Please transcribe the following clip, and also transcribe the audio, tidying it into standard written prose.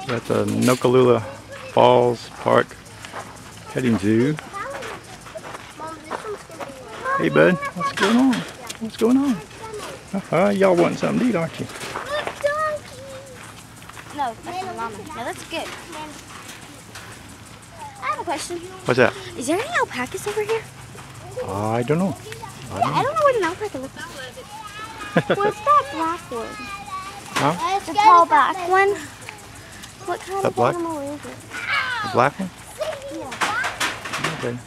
We're at the NOCCALULA Falls Park Petting Zoo. Hey bud, what's going on? What's going on? Y'all want something to eat, aren't you? No, that's the llama. No, that's good. I have a question. What's that? Is there any alpacas over here? I don't know. I don't know what an alpaca looks like. What's that black one? Huh? The tall black one? What kind That of black? animal is it? The black one? Yeah. Okay.